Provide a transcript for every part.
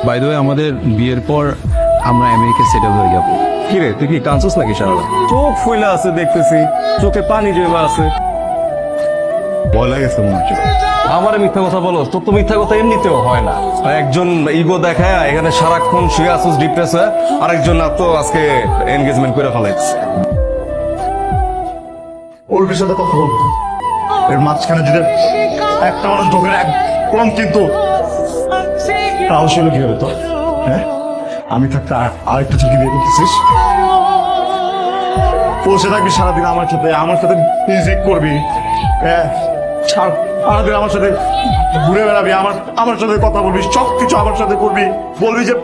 By the way আমাদের বিয়ের পর আমরা আমেরিকা সেটেল হয়ে যাব। কি রে তুই কি কাঁচস নাকি সারা চোখ ফুলে আছে দেখতেছি, চোখে পানি জমা আছে। ভয় লাগেছে মনে হচ্ছে। আমার মিথ্যা কথা বলো, তোর তো মিথ্যা কথা এমনিতেও হয় না। একজন ইগো দেখায় এখানে সারাক্ষণ শুয়ে আসুস ডিপ্রেস হয়ে, আরেকজন না তো আজকে এনগেজমেন্ট করে ফেলাইছে। ওর বিষয়ে কথা বলবো, এর মাঝখানে যদি একটা মানুষ ঢোকে একদম, কিন্তু তাও ছিল কি হবে তো? হ্যাঁ, আমি থাকতে আরেকটা চিঠি দিয়ে করতেছিস, বসে থাকবি সারাদিন আমার সাথে মিউজিক করবি, হ্যাঁ সারাদিন আমার সাথে ঘুরে বেড়াবি, আমার সাথে কথা বলবি, সবকিছু আমার সাথে করবি, বলবি যে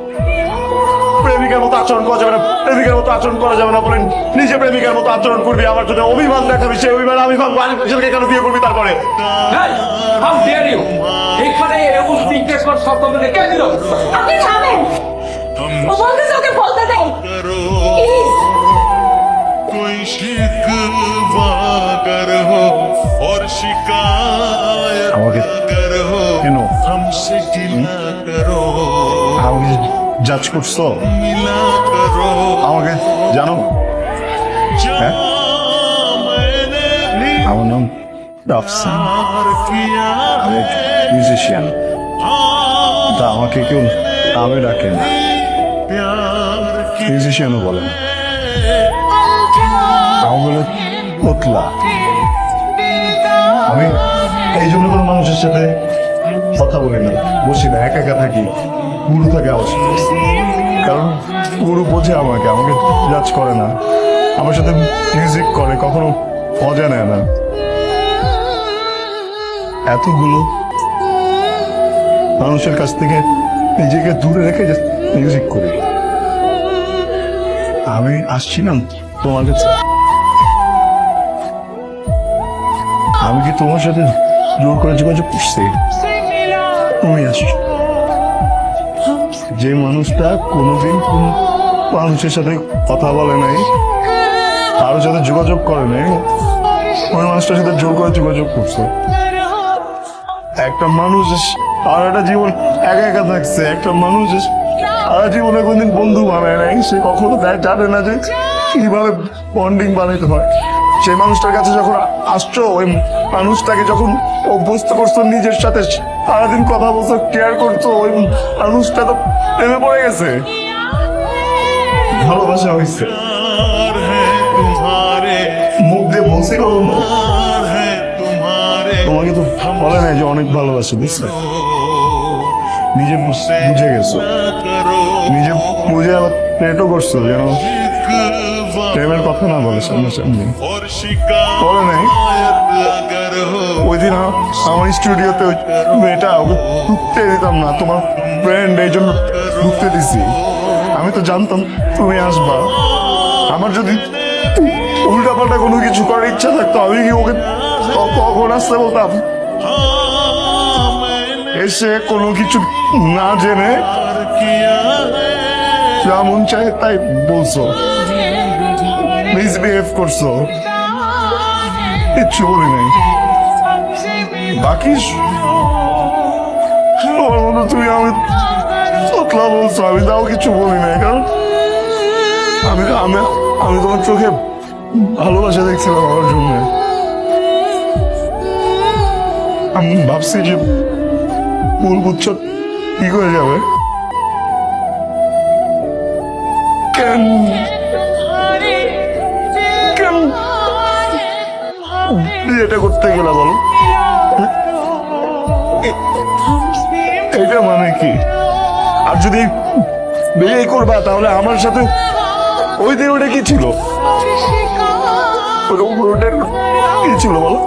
প্রেমিকার মতো আচরণ করা যাবে না, প্রেমিকার মতো আচরণ করা যাবে না, বলেন নিজে প্রেমিকার মতো আচরণ করবি, আমার সাথে অভিমান দেখাবি, সেই অভিমান আমি ভাববো আরেকটা ছেলেকে কেন বিয়ে করবি তারপরে। আপনি থামেন, ও বলতেছে ওকে বলতে দেন প্লিজ। कोई शिकवा कर हो और शिकायत আমাকে कर हो কেন हमसे गिला करो আমাকে জাজ করছো? मिला करो আমাকে জানো? হ্যাঁ, मैंने भी আমার নাম রাফসান, प्यार किया আমি মিউজিশিয়ান। তা আমাকে কেউ নামে ডাকে না, प्यार की মিউজিশিয়ানও বলে না, আমি বলে তোতলা। আমি এই জন্য কোনো মানুষের সাথে কথা বলি না, বসি না, একা একা থাকি। গুরু থাকে আমার সাথে, কারণ গুরু বোঝে আমাকে জাজ করে না, আমার সাথে মিউজিক করে, কখনো মজা নেয় না। এতগুলো মানুষের কাছ থেকে নিজেকে দূরে রেখে মিউজিক করি। আমি আসছিলাম তোমার কাছে, আমি কি তোমার সাথে জোর করে যোগাযোগ করছি? তুমি আসছো, যে মানুষটা কোনোদিন কোন মানুষের সাথে কথা বলে নাই, কারোর সাথে যোগাযোগ করে নাই, ওই মানুষটার সাথে জোর করে যোগাযোগ করছো। একটা মানুষ আর একটা জীবন একা একা থাকছে, একটা মানুষ সারা জীবনে কোনদিন বন্ধু বানায় নাই, সে কখনো জানে না যে কিভাবে বন্ডিং বানাইতে হয়। সেই মানুষটার কাছে যখন আসছো, ওই মানুষটাকে যখন অভ্যস্ত করছো নিজের সাথে, সারাদিন কথা বলছো, কেয়ার করছো, ওই মানুষটা তো প্রেমে পড়ে গেছে, ভালোবাসা হয়েছে। प्यार है तुम्हारे মুখ দিয়ে বলছি কখনো? प्यार है तुम्हारे তোমাকে তো বলে নাই যে অনেক ভালোবাসে, বুঝছে? নিজে বুঝে গেছো, करो নিজে বুঝে আবার প্রেটও করছো যেন शिकवा প্রেমের কথা না বলে সামনে। और शिकायत বলে নাই अगर हो ওই দিন আমার স্টুডিওতে ওই মেয়েটা, ওকে ঢুকতে দিতাম না, তোমার ফ্রেন্ড, এই জন্য ঢুকতে দিছি। আমি তো জানতাম তুমি আসবা, আমার যদি উল্টা পাল্টা কোনো কিছু করার ইচ্ছা থাকতো, আমি কি ওকে কখন আসতে বলতাম? এসে কোনো কিছু না জেনে किया है যা মন চায় তাই বলছো, মিসবিহেভ করছো, কিচ্ছু বলি নাই। বাকি তোমার মতো তুমি আমি তোতলা বলছো, আমি তাও কিছু বলি নাই, কারণ আমি আমি আমি তোমার চোখে ভালোবাসা দেখছিলাম আমার জন্য। আমি ভাবছি যে ভুল বুঝছো কি করে যাবে, কেন কেন বিয়েটা করতে গেলে বলো? এটা মানে কি? আর যদি বিয়ে করবা তাহলে আমার সাথে ওই দিন ওটা কি ছিল, ওটা কি ছিল বলো?